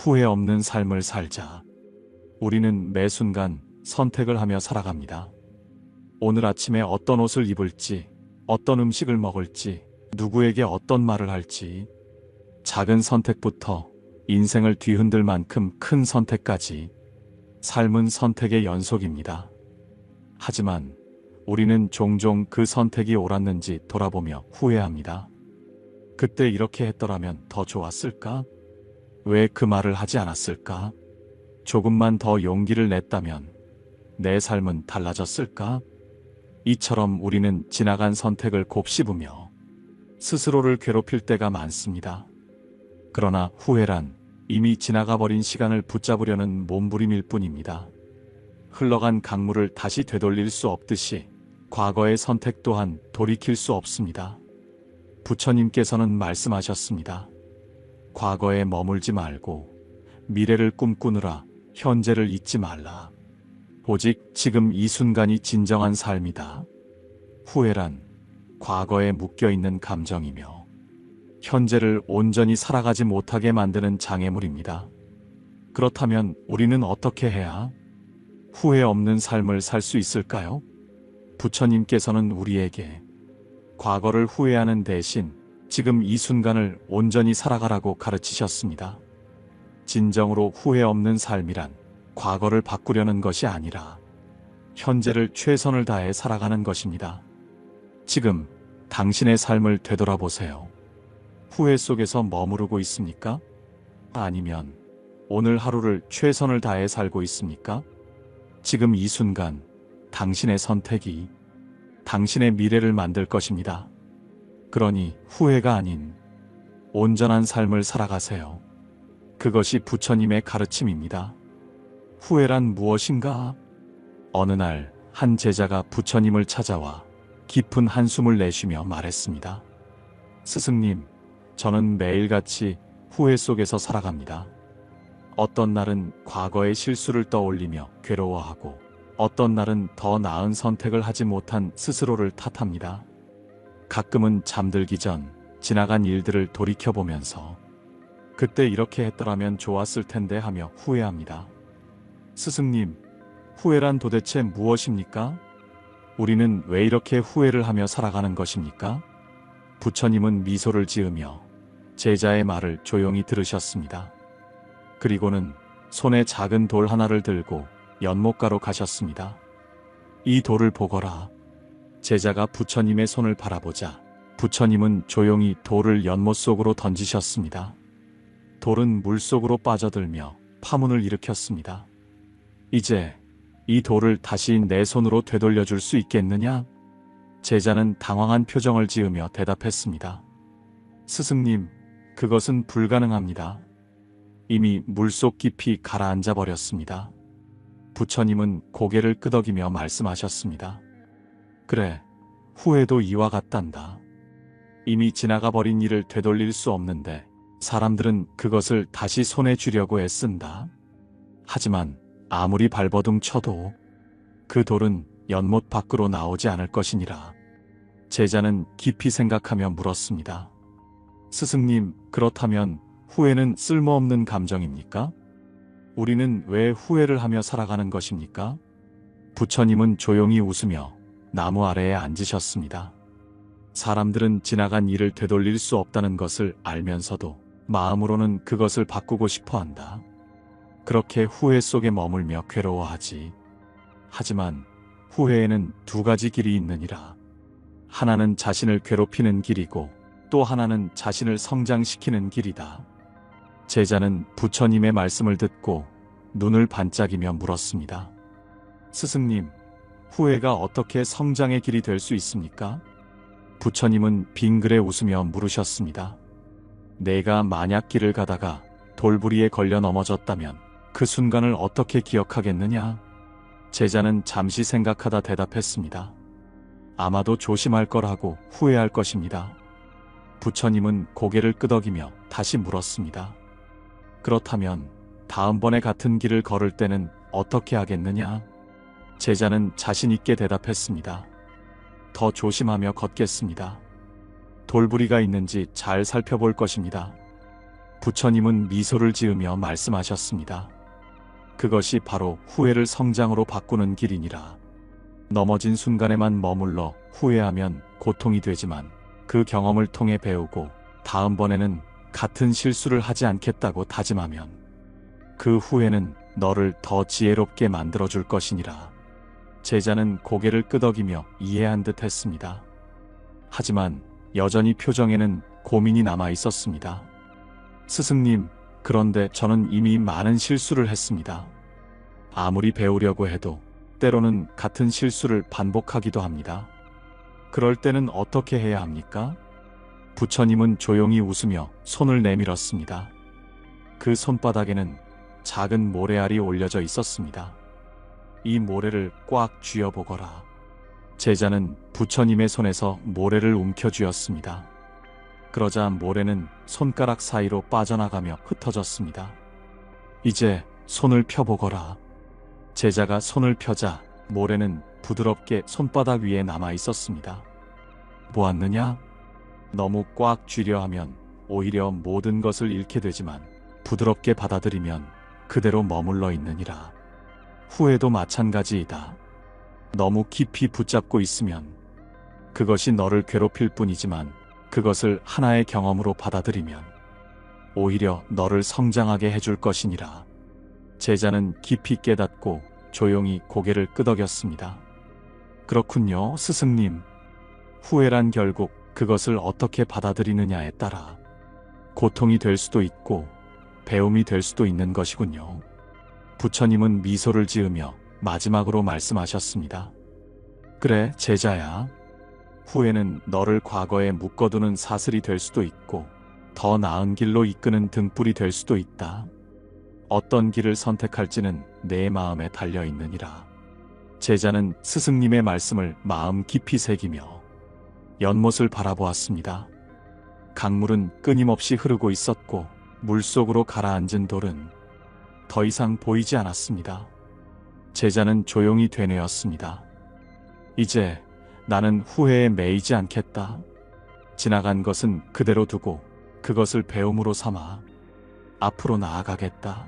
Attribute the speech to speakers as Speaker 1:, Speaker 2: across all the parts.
Speaker 1: 후회 없는 삶을 살자. 우리는 매 순간 선택을 하며 살아갑니다. 오늘 아침에 어떤 옷을 입을지, 어떤 음식을 먹을지, 누구에게 어떤 말을 할지, 작은 선택부터 인생을 뒤흔들 만큼 큰 선택까지 삶은 선택의 연속입니다. 하지만 우리는 종종 그 선택이 옳았는지 돌아보며 후회합니다. 그때 이렇게 했더라면 더 좋았을까? 왜 그 말을 하지 않았을까? 조금만 더 용기를 냈다면 내 삶은 달라졌을까? 이처럼 우리는 지나간 선택을 곱씹으며 스스로를 괴롭힐 때가 많습니다. 그러나 후회란 이미 지나가버린 시간을 붙잡으려는 몸부림일 뿐입니다. 흘러간 강물을 다시 되돌릴 수 없듯이 과거의 선택 또한 돌이킬 수 없습니다. 부처님께서는 말씀하셨습니다. 과거에 머물지 말고 미래를 꿈꾸느라 현재를 잊지 말라. 오직 지금 이 순간이 진정한 삶이다. 후회란 과거에 묶여있는 감정이며 현재를 온전히 살아가지 못하게 만드는 장애물입니다. 그렇다면 우리는 어떻게 해야 후회 없는 삶을 살 수 있을까요? 부처님께서는 우리에게 과거를 후회하는 대신 지금 이 순간을 온전히 살아가라고 가르치셨습니다. 진정으로 후회 없는 삶이란 과거를 바꾸려는 것이 아니라 현재를 최선을 다해 살아가는 것입니다. 지금 당신의 삶을 되돌아보세요. 후회 속에서 머무르고 있습니까? 아니면 오늘 하루를 최선을 다해 살고 있습니까? 지금 이 순간 당신의 선택이 당신의 미래를 만들 것입니다. 그러니 후회가 아닌 온전한 삶을 살아가세요. 그것이 부처님의 가르침입니다. 후회란 무엇인가? 어느 날 한 제자가 부처님을 찾아와 깊은 한숨을 내쉬며 말했습니다. 스승님, 저는 매일같이 후회 속에서 살아갑니다. 어떤 날은 과거의 실수를 떠올리며 괴로워하고 어떤 날은 더 나은 선택을 하지 못한 스스로를 탓합니다. 가끔은 잠들기 전 지나간 일들을 돌이켜보면서 그때 이렇게 했더라면 좋았을 텐데 하며 후회합니다. 스승님, 후회란 도대체 무엇입니까? 우리는 왜 이렇게 후회를 하며 살아가는 것입니까? 부처님은 미소를 지으며 제자의 말을 조용히 들으셨습니다. 그리고는 손에 작은 돌 하나를 들고 연못가로 가셨습니다. 이 돌을 보거라. 제자가 부처님의 손을 바라보자 부처님은 조용히 돌을 연못 속으로 던지셨습니다. 돌은 물속으로 빠져들며 파문을 일으켰습니다. 이제 이 돌을 다시 내 손으로 되돌려줄 수 있겠느냐? 제자는 당황한 표정을 지으며 대답했습니다. 스승님, 그것은 불가능합니다. 이미 물속 깊이 가라앉아 버렸습니다. 부처님은 고개를 끄덕이며 말씀하셨습니다. 그래, 후회도 이와 같단다. 이미 지나가 버린 일을 되돌릴 수 없는데 사람들은 그것을 다시 손에 쥐려고 애쓴다. 하지만 아무리 발버둥 쳐도 그 돌은 연못 밖으로 나오지 않을 것이니라. 제자는 깊이 생각하며 물었습니다. 스승님, 그렇다면 후회는 쓸모없는 감정입니까? 우리는 왜 후회를 하며 살아가는 것입니까? 부처님은 조용히 웃으며 나무 아래에 앉으셨습니다. 사람들은 지나간 일을 되돌릴 수 없다는 것을 알면서도 마음으로는 그것을 바꾸고 싶어 한다. 그렇게 후회 속에 머물며 괴로워하지. 하지만 후회에는 두 가지 길이 있느니라. 하나는 자신을 괴롭히는 길이고 또 하나는 자신을 성장시키는 길이다. 제자는 부처님의 말씀을 듣고 눈을 반짝이며 물었습니다. 스승님, 후회가 어떻게 성장의 길이 될 수 있습니까? 부처님은 빙그레 웃으며 물으셨습니다. 내가 만약 길을 가다가 돌부리에 걸려 넘어졌다면 그 순간을 어떻게 기억하겠느냐? 제자는 잠시 생각하다 대답했습니다. 아마도 조심할 거라고 후회할 것입니다. 부처님은 고개를 끄덕이며 다시 물었습니다. 그렇다면 다음번에 같은 길을 걸을 때는 어떻게 하겠느냐? 제자는 자신 있게 대답했습니다. 더 조심하며 걷겠습니다. 돌부리가 있는지 잘 살펴볼 것입니다. 부처님은 미소를 지으며 말씀하셨습니다. 그것이 바로 후회를 성장으로 바꾸는 길이니라. 넘어진 순간에만 머물러 후회하면 고통이 되지만 그 경험을 통해 배우고 다음번에는 같은 실수를 하지 않겠다고 다짐하면 그 후회는 너를 더 지혜롭게 만들어줄 것이니라. 제자는 고개를 끄덕이며 이해한 듯 했습니다. 하지만 여전히 표정에는 고민이 남아 있었습니다. 스승님, 그런데 저는 이미 많은 실수를 했습니다. 아무리 배우려고 해도 때로는 같은 실수를 반복하기도 합니다. 그럴 때는 어떻게 해야 합니까? 부처님은 조용히 웃으며 손을 내밀었습니다. 그 손바닥에는 작은 모래알이 올려져 있었습니다. 이 모래를 꽉 쥐어보거라. 제자는 부처님의 손에서 모래를 움켜쥐었습니다. 그러자 모래는 손가락 사이로 빠져나가며 흩어졌습니다. 이제 손을 펴보거라. 제자가 손을 펴자 모래는 부드럽게 손바닥 위에 남아 있었습니다. 보았느냐? 너무 꽉 쥐려 하면 오히려 모든 것을 잃게 되지만 부드럽게 받아들이면 그대로 머물러 있느니라. 후회도 마찬가지이다. 너무 깊이 붙잡고 있으면 그것이 너를 괴롭힐 뿐이지만 그것을 하나의 경험으로 받아들이면 오히려 너를 성장하게 해줄 것이니라. 제자는 깊이 깨닫고 조용히 고개를 끄덕였습니다. 그렇군요, 스승님. 후회란 결국 그것을 어떻게 받아들이느냐에 따라 고통이 될 수도 있고 배움이 될 수도 있는 것이군요. 부처님은 미소를 지으며 마지막으로 말씀하셨습니다. 그래, 제자야. 후회는 너를 과거에 묶어두는 사슬이 될 수도 있고 더 나은 길로 이끄는 등불이 될 수도 있다. 어떤 길을 선택할지는 내 마음에 달려 있느니라. 제자는 스승님의 말씀을 마음 깊이 새기며 연못을 바라보았습니다. 강물은 끊임없이 흐르고 있었고 물속으로 가라앉은 돌은 더 이상 보이지 않았습니다. 제자는 조용히 되뇌었습니다. 이제 나는 후회에 매이지 않겠다. 지나간 것은 그대로 두고 그것을 배움으로 삼아 앞으로 나아가겠다.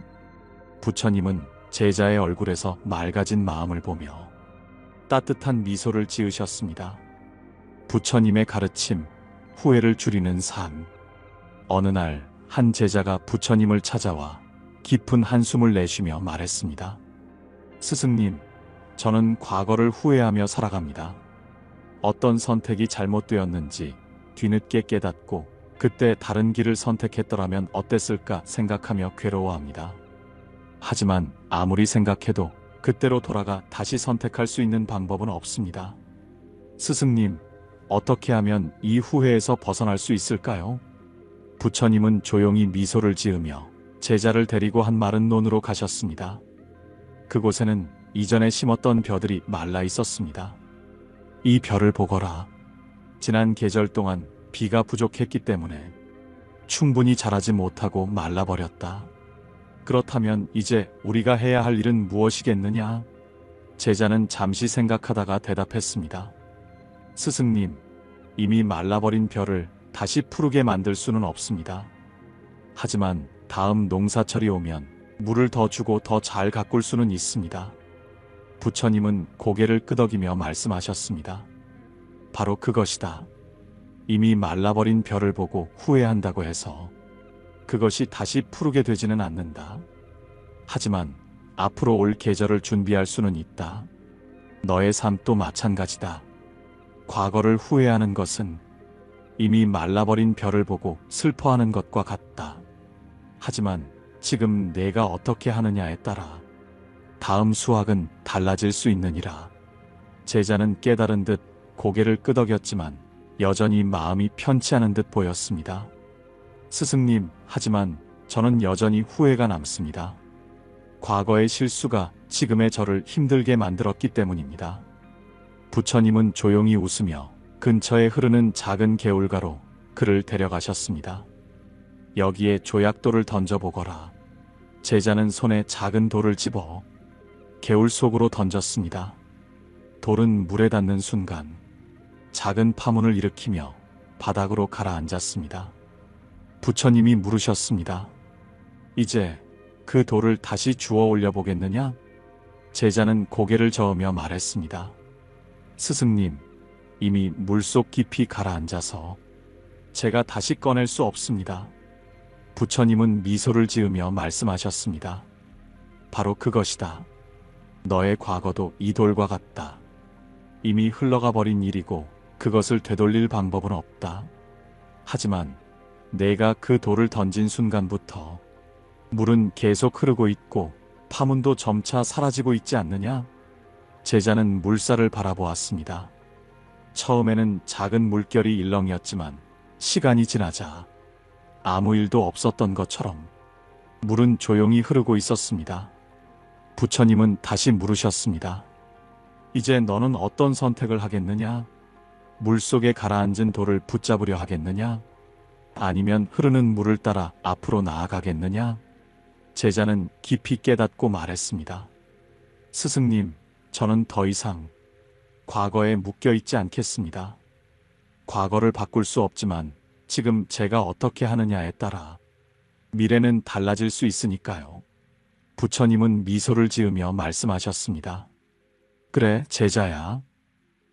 Speaker 1: 부처님은 제자의 얼굴에서 맑아진 마음을 보며 따뜻한 미소를 지으셨습니다. 부처님의 가르침, 후회를 줄이는 삶. 어느 날 한 제자가 부처님을 찾아와 깊은 한숨을 내쉬며 말했습니다. 스승님, 저는 과거를 후회하며 살아갑니다. 어떤 선택이 잘못되었는지 뒤늦게 깨닫고 그때 다른 길을 선택했더라면 어땠을까 생각하며 괴로워합니다. 하지만 아무리 생각해도 그때로 돌아가 다시 선택할 수 있는 방법은 없습니다. 스승님, 어떻게 하면 이 후회에서 벗어날 수 있을까요? 부처님은 조용히 미소를 지으며 제자를 데리고 한 마른 논으로 가셨습니다. 그곳에는 이전에 심었던 벼들이 말라 있었습니다. 이 벼를 보거라. 지난 계절 동안 비가 부족했기 때문에 충분히 자라지 못하고 말라버렸다. 그렇다면 이제 우리가 해야 할 일은 무엇이겠느냐? 제자는 잠시 생각하다가 대답했습니다. 스승님, 이미 말라버린 벼를 다시 푸르게 만들 수는 없습니다. 하지만 다음 농사철이 오면 물을 더 주고 더 잘 가꿀 수는 있습니다. 부처님은 고개를 끄덕이며 말씀하셨습니다. 바로 그것이다. 이미 말라버린 벼를 보고 후회한다고 해서 그것이 다시 푸르게 되지는 않는다. 하지만 앞으로 올 계절을 준비할 수는 있다. 너의 삶도 마찬가지다. 과거를 후회하는 것은 이미 말라버린 벼를 보고 슬퍼하는 것과 같다. 하지만 지금 내가 어떻게 하느냐에 따라 다음 수확은 달라질 수 있느니라. 제자는 깨달은 듯 고개를 끄덕였지만 여전히 마음이 편치 않은 듯 보였습니다. 스승님, 하지만 저는 여전히 후회가 남습니다. 과거의 실수가 지금의 저를 힘들게 만들었기 때문입니다. 부처님은 조용히 웃으며 근처에 흐르는 작은 개울가로 그를 데려가셨습니다. 여기에 조약돌을 던져보거라. 제자는 손에 작은 돌을 집어 개울 속으로 던졌습니다. 돌은 물에 닿는 순간 작은 파문을 일으키며 바닥으로 가라앉았습니다. 부처님이 물으셨습니다. 이제 그 돌을 다시 주워 올려보겠느냐? 제자는 고개를 저으며 말했습니다. 스승님, 이미 물속 깊이 가라앉아서 제가 다시 꺼낼 수 없습니다. 부처님은 미소를 지으며 말씀하셨습니다. 바로 그것이다. 너의 과거도 이 돌과 같다. 이미 흘러가 버린 일이고 그것을 되돌릴 방법은 없다. 하지만 내가 그 돌을 던진 순간부터 물은 계속 흐르고 있고 파문도 점차 사라지고 있지 않느냐? 제자는 물살을 바라보았습니다. 처음에는 작은 물결이 일렁이었지만 시간이 지나자 아무 일도 없었던 것처럼 물은 조용히 흐르고 있었습니다. 부처님은 다시 물으셨습니다. 이제 너는 어떤 선택을 하겠느냐? 물속에 가라앉은 돌을 붙잡으려 하겠느냐? 아니면 흐르는 물을 따라 앞으로 나아가겠느냐? 제자는 깊이 깨닫고 말했습니다. 스승님, 저는 더 이상 과거에 묶여 있지 않겠습니다. 과거를 바꿀 수 없지만 지금 제가 어떻게 하느냐에 따라 미래는 달라질 수 있으니까요. 부처님은 미소를 지으며 말씀하셨습니다. 그래, 제자야.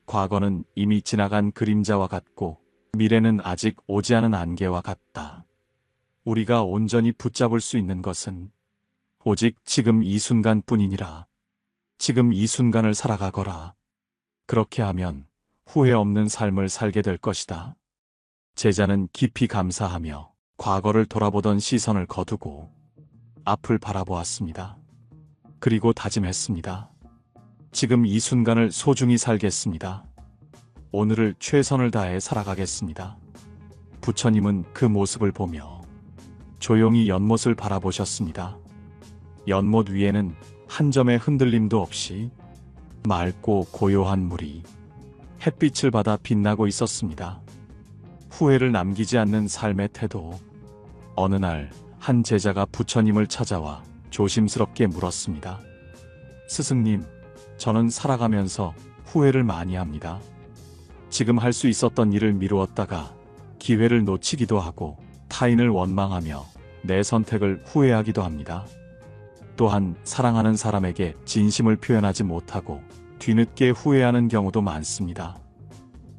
Speaker 1: 과거는 이미 지나간 그림자와 같고 미래는 아직 오지 않은 안개와 같다. 우리가 온전히 붙잡을 수 있는 것은 오직 지금 이 순간뿐이니라. 지금 이 순간을 살아가거라. 그렇게 하면 후회 없는 삶을 살게 될 것이다. 제자는 깊이 감사하며 과거를 돌아보던 시선을 거두고 앞을 바라보았습니다. 그리고 다짐했습니다. 지금 이 순간을 소중히 살겠습니다. 오늘을 최선을 다해 살아가겠습니다. 부처님은 그 모습을 보며 조용히 연못을 바라보셨습니다. 연못 위에는 한 점의 흔들림도 없이 맑고 고요한 물이 햇빛을 받아 빛나고 있었습니다. 후회를 남기지 않는 삶의 태도. 어느 날 한 제자가 부처님을 찾아와 조심스럽게 물었습니다. 스승님, 저는 살아가면서 후회를 많이 합니다. 지금 할 수 있었던 일을 미루었다가 기회를 놓치기도 하고 타인을 원망하며 내 선택을 후회하기도 합니다. 또한 사랑하는 사람에게 진심을 표현하지 못하고 뒤늦게 후회하는 경우도 많습니다.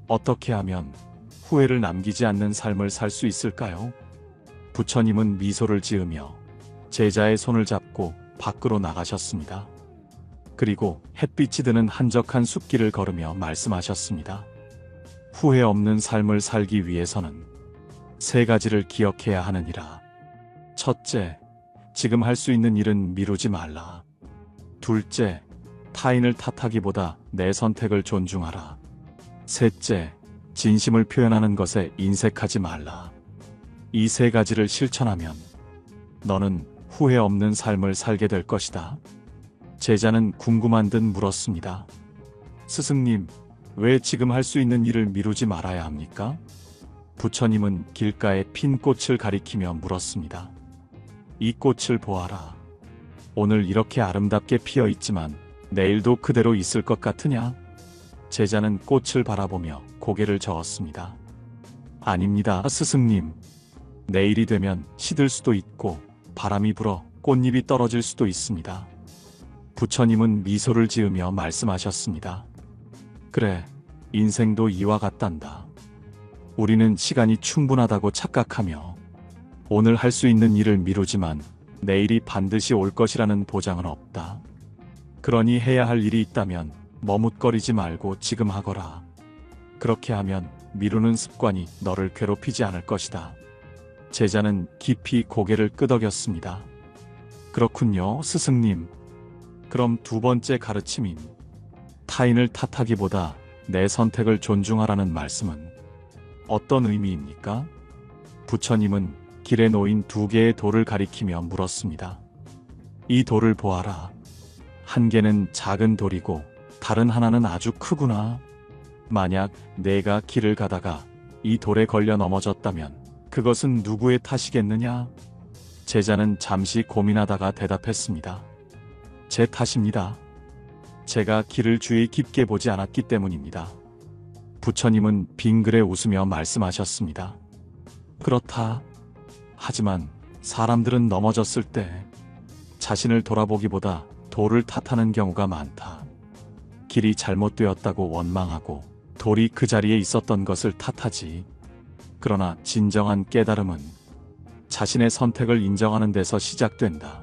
Speaker 1: 어떻게 하면 후회를 남기지 않는 삶을 살 수 있을까요? 부처님은 미소를 지으며 제자의 손을 잡고 밖으로 나가셨습니다. 그리고 햇빛이 드는 한적한 숲길을 걸으며 말씀하셨습니다. 후회 없는 삶을 살기 위해서는 세 가지를 기억해야 하느니라. 첫째, 지금 할 수 있는 일은 미루지 말라. 둘째, 타인을 탓하기보다 내 선택을 존중하라. 셋째, 진심을 표현하는 것에 인색하지 말라. 이 세 가지를 실천하면 너는 후회 없는 삶을 살게 될 것이다. 제자는 궁금한 듯 물었습니다. 스승님, 왜 지금 할 수 있는 일을 미루지 말아야 합니까? 부처님은 길가에 핀 꽃을 가리키며 물었습니다. 이 꽃을 보아라. 오늘 이렇게 아름답게 피어 있지만 내일도 그대로 있을 것 같으냐? 제자는 꽃을 바라보며 고개를 저었습니다. 아닙니다, 스승님. 내일이 되면 시들 수도 있고 바람이 불어 꽃잎이 떨어질 수도 있습니다. 부처님은 미소를 지으며 말씀하셨습니다. 그래, 인생도 이와 같단다. 우리는 시간이 충분하다고 착각하며 오늘 할 수 있는 일을 미루지만 내일이 반드시 올 것이라는 보장은 없다. 그러니 해야 할 일이 있다면 머뭇거리지 말고 지금 하거라. 그렇게 하면 미루는 습관이 너를 괴롭히지 않을 것이다. 제자는 깊이 고개를 끄덕였습니다. 그렇군요, 스승님. 그럼 두 번째 가르침인 타인을 탓하기보다 내 선택을 존중하라는 말씀은 어떤 의미입니까? 부처님은 길에 놓인 두 개의 돌을 가리키며 물었습니다. 이 돌을 보아라. 한 개는 작은 돌이고 다른 하나는 아주 크구나. 만약 내가 길을 가다가 이 돌에 걸려 넘어졌다면 그것은 누구의 탓이겠느냐? 제자는 잠시 고민하다가 대답했습니다. 제 탓입니다. 제가 길을 주의 깊게 보지 않았기 때문입니다. 부처님은 빙그레 웃으며 말씀하셨습니다. 그렇다. 하지만 사람들은 넘어졌을 때 자신을 돌아보기보다 돌을 탓하는 경우가 많다. 길이 잘못되었다고 원망하고 돌이 그 자리에 있었던 것을 탓하지. 그러나 진정한 깨달음은 자신의 선택을 인정하는 데서 시작된다.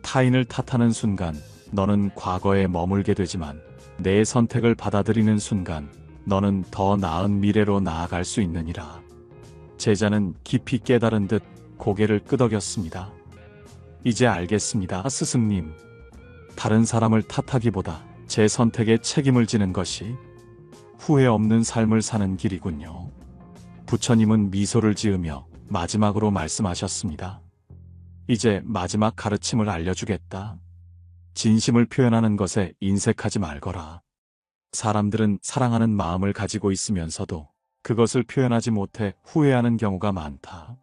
Speaker 1: 타인을 탓하는 순간 너는 과거에 머물게 되지만 내 선택을 받아들이는 순간 너는 더 나은 미래로 나아갈 수 있느니라. 제자는 깊이 깨달은 듯 고개를 끄덕였습니다. 이제 알겠습니다, 스승님. 다른 사람을 탓하기보다 제 선택에 책임을 지는 것이 후회 없는 삶을 사는 길이군요. 부처님은 미소를 지으며 마지막으로 말씀하셨습니다. 이제 마지막 가르침을 알려주겠다. 진심을 표현하는 것에 인색하지 말거라. 사람들은 사랑하는 마음을 가지고 있으면서도 그것을 표현하지 못해 후회하는 경우가 많다.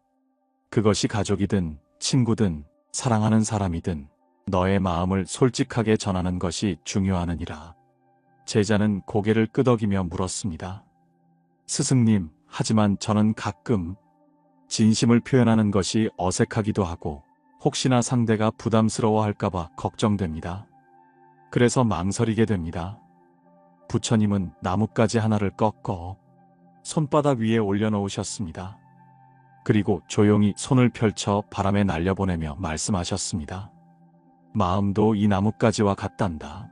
Speaker 1: 그것이 가족이든 친구든 사랑하는 사람이든 너의 마음을 솔직하게 전하는 것이 중요하느니라. 제자는 고개를 끄덕이며 물었습니다. 스승님, 하지만 저는 가끔 진심을 표현하는 것이 어색하기도 하고 혹시나 상대가 부담스러워할까봐 걱정됩니다. 그래서 망설이게 됩니다. 부처님은 나뭇가지 하나를 꺾어 손바닥 위에 올려놓으셨습니다. 그리고 조용히 손을 펼쳐 바람에 날려보내며 말씀하셨습니다. 마음도 이 나뭇가지와 같단다.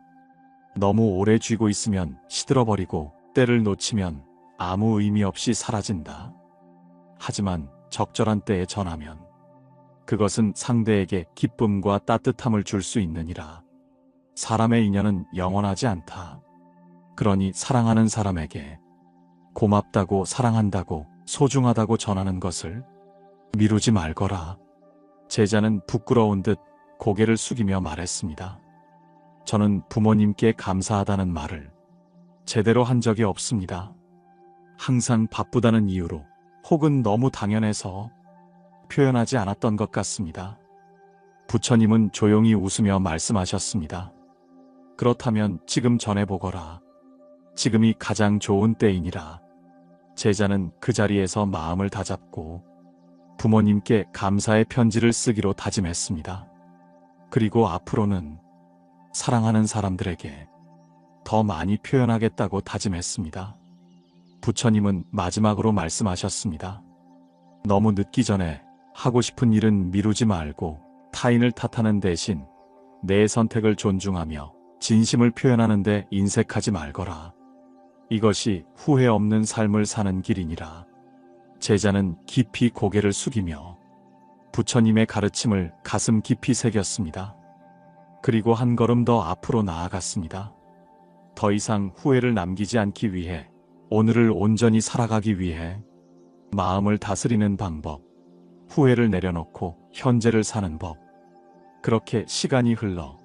Speaker 1: 너무 오래 쥐고 있으면 시들어버리고 때를 놓치면 아무 의미 없이 사라진다. 하지만 적절한 때에 전하면 그것은 상대에게 기쁨과 따뜻함을 줄 수 있느니라. 사람의 인연은 영원하지 않다. 그러니 사랑하는 사람에게 고맙다고, 사랑한다고, 소중하다고 전하는 것을 미루지 말거라. 제자는 부끄러운 듯 고개를 숙이며 말했습니다. 저는 부모님께 감사하다는 말을 제대로 한 적이 없습니다. 항상 바쁘다는 이유로 혹은 너무 당연해서 표현하지 않았던 것 같습니다. 부처님은 조용히 웃으며 말씀하셨습니다. 그렇다면 지금 전해보거라. 지금이 가장 좋은 때이니라. 제자는 그 자리에서 마음을 다잡고 부모님께 감사의 편지를 쓰기로 다짐했습니다. 그리고 앞으로는 사랑하는 사람들에게 더 많이 표현하겠다고 다짐했습니다. 부처님은 마지막으로 말씀하셨습니다. 너무 늦기 전에 하고 싶은 일은 미루지 말고 타인을 탓하는 대신 내 선택을 존중하며 진심을 표현하는 데 인색하지 말거라. 이것이 후회 없는 삶을 사는 길이니라. 제자는 깊이 고개를 숙이며 부처님의 가르침을 가슴 깊이 새겼습니다. 그리고 한 걸음 더 앞으로 나아갔습니다. 더 이상 후회를 남기지 않기 위해, 오늘을 온전히 살아가기 위해 마음을 다스리는 방법, 후회를 내려놓고 현재를 사는 법. 그렇게 시간이 흘러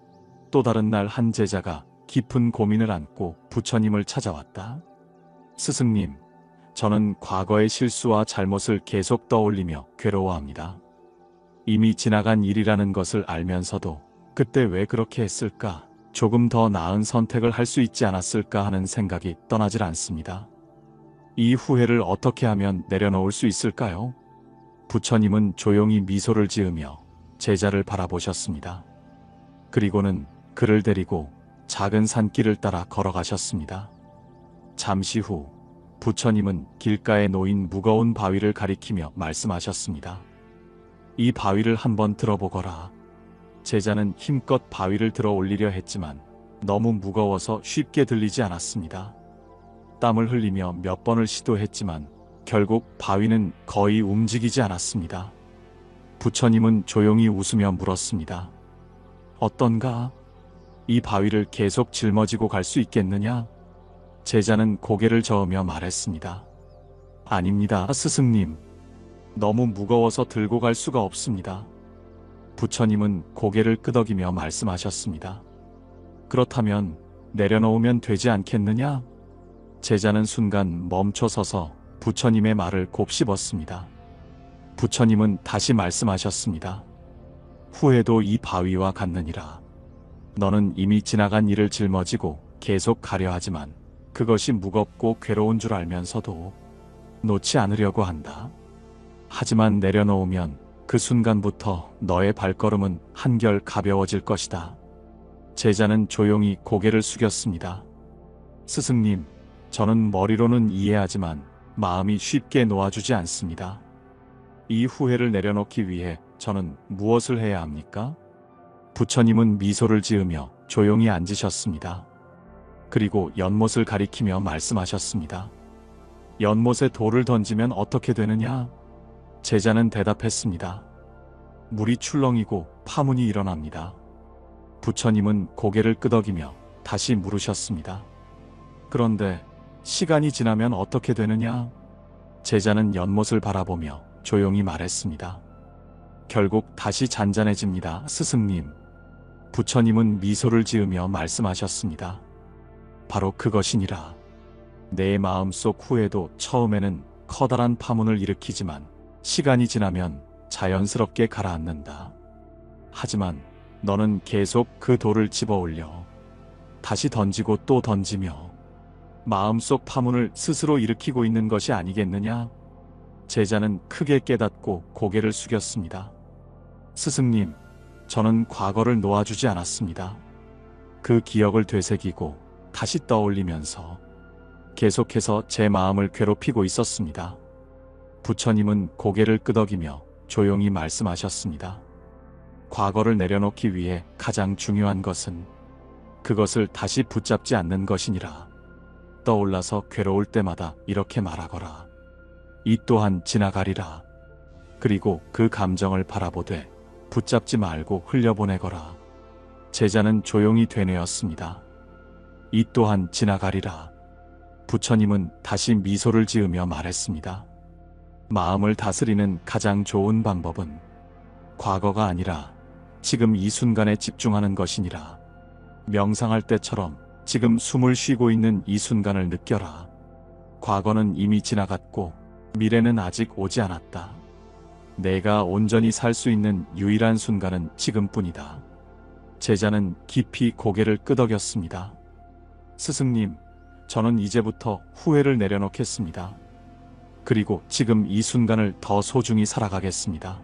Speaker 1: 또 다른 날 한 제자가 깊은 고민을 안고 부처님을 찾아왔다. 스승님, 저는 과거의 실수와 잘못을 계속 떠올리며 괴로워합니다. 이미 지나간 일이라는 것을 알면서도 그때 왜 그렇게 했을까? 조금 더 나은 선택을 할 수 있지 않았을까 하는 생각이 떠나질 않습니다. 이 후회를 어떻게 하면 내려놓을 수 있을까요? 부처님은 조용히 미소를 지으며 제자를 바라보셨습니다. 그리고는 그를 데리고 작은 산길을 따라 걸어가셨습니다. 잠시 후 부처님은 길가에 놓인 무거운 바위를 가리키며 말씀하셨습니다. 이 바위를 한번 들어보거라. 제자는 힘껏 바위를 들어 올리려 했지만 너무 무거워서 쉽게 들리지 않았습니다. 땀을 흘리며 몇 번을 시도했지만 결국 바위는 거의 움직이지 않았습니다. 부처님은 조용히 웃으며 물었습니다. 어떤가? 이 바위를 계속 짊어지고 갈 수 있겠느냐? 제자는 고개를 저으며 말했습니다. 아닙니다, 스승님. 너무 무거워서 들고 갈 수가 없습니다. 부처님은 고개를 끄덕이며 말씀하셨습니다. 그렇다면 내려놓으면 되지 않겠느냐? 제자는 순간 멈춰서서 부처님의 말을 곱씹었습니다. 부처님은 다시 말씀하셨습니다. 후회도 이 바위와 같느니라. 너는 이미 지나간 일을 짊어지고 계속 가려 하지만 그것이 무겁고 괴로운 줄 알면서도 놓지 않으려고 한다. 하지만 내려놓으면 그 순간부터 너의 발걸음은 한결 가벼워질 것이다. 제자는 조용히 고개를 숙였습니다. 스승님, 저는 머리로는 이해하지만 마음이 쉽게 놓아주지 않습니다. 이 후회를 내려놓기 위해 저는 무엇을 해야 합니까? 부처님은 미소를 지으며 조용히 앉으셨습니다. 그리고 연못을 가리키며 말씀하셨습니다. 연못에 돌을 던지면 어떻게 되느냐? 제자는 대답했습니다. 물이 출렁이고 파문이 일어납니다. 부처님은 고개를 끄덕이며 다시 물으셨습니다. 그런데 시간이 지나면 어떻게 되느냐? 제자는 연못을 바라보며 조용히 말했습니다. 결국 다시 잔잔해집니다, 스승님. 부처님은 미소를 지으며 말씀하셨습니다. 바로 그것이니라. 내 마음속 후회도 처음에는 커다란 파문을 일으키지만 시간이 지나면 자연스럽게 가라앉는다. 하지만 너는 계속 그 돌을 집어 올려 다시 던지고 또 던지며 마음속 파문을 스스로 일으키고 있는 것이 아니겠느냐? 제자는 크게 깨닫고 고개를 숙였습니다. 스승님, 저는 과거를 놓아주지 않았습니다. 그 기억을 되새기고 다시 떠올리면서 계속해서 제 마음을 괴롭히고 있었습니다. 부처님은 고개를 끄덕이며 조용히 말씀하셨습니다. 과거를 내려놓기 위해 가장 중요한 것은 그것을 다시 붙잡지 않는 것이니라. 떠올라서 괴로울 때마다 이렇게 말하거라. 이 또한 지나가리라. 그리고 그 감정을 바라보되 붙잡지 말고 흘려보내거라. 제자는 조용히 되뇌었습니다. 이 또한 지나가리라. 부처님은 다시 미소를 지으며 말했습니다. 마음을 다스리는 가장 좋은 방법은 과거가 아니라 지금 이 순간에 집중하는 것이니라. 명상할 때처럼 지금 숨을 쉬고 있는 이 순간을 느껴라. 과거는 이미 지나갔고 미래는 아직 오지 않았다. 내가 온전히 살 수 있는 유일한 순간은 지금뿐이다. 제자는 깊이 고개를 끄덕였습니다. 스승님, 저는 이제부터 후회를 내려놓겠습니다. 그리고 지금 이 순간을 더 소중히 살아가겠습니다.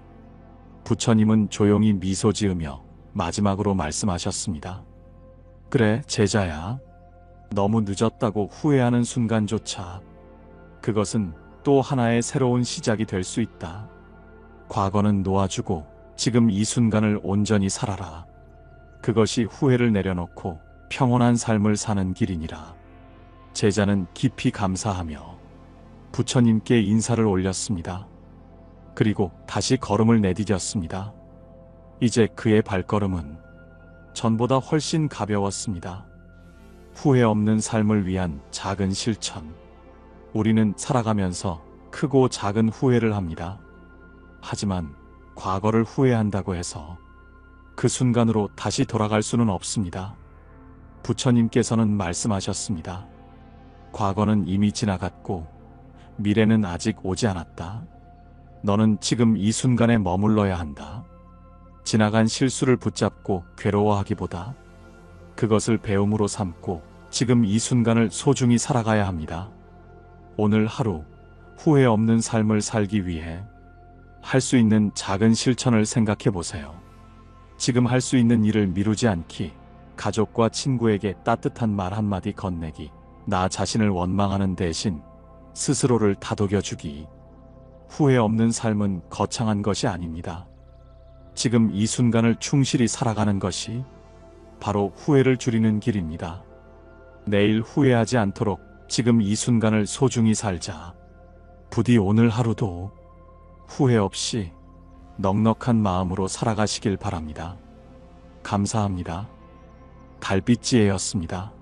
Speaker 1: 부처님은 조용히 미소 지으며 마지막으로 말씀하셨습니다. 그래, 제자야. 너무 늦었다고 후회하는 순간조차 그것은 또 하나의 새로운 시작이 될 수 있다. 과거는 놓아주고 지금 이 순간을 온전히 살아라. 그것이 후회를 내려놓고 평온한 삶을 사는 길이니라. 제자는 깊이 감사하며 부처님께 인사를 올렸습니다. 그리고 다시 걸음을 내디뎠습니다. 이제 그의 발걸음은 전보다 훨씬 가벼웠습니다. 후회 없는 삶을 위한 작은 실천. 우리는 살아가면서 크고 작은 후회를 합니다. 하지만 과거를 후회한다고 해서 그 순간으로 다시 돌아갈 수는 없습니다. 부처님께서는 말씀하셨습니다. 과거는 이미 지나갔고 미래는 아직 오지 않았다. 너는 지금 이 순간에 머물러야 한다. 지나간 실수를 붙잡고 괴로워하기보다 그것을 배움으로 삼고 지금 이 순간을 소중히 살아가야 합니다. 오늘 하루 후회 없는 삶을 살기 위해 할 수 있는 작은 실천을 생각해 보세요. 지금 할 수 있는 일을 미루지 않기, 가족과 친구에게 따뜻한 말 한마디 건네기, 나 자신을 원망하는 대신 스스로를 다독여주기. 후회 없는 삶은 거창한 것이 아닙니다. 지금 이 순간을 충실히 살아가는 것이 바로 후회를 줄이는 길입니다. 내일 후회하지 않도록 지금 이 순간을 소중히 살자. 부디 오늘 하루도 후회 없이 넉넉한 마음으로 살아가시길 바랍니다. 감사합니다. 달빛지혜였습니다.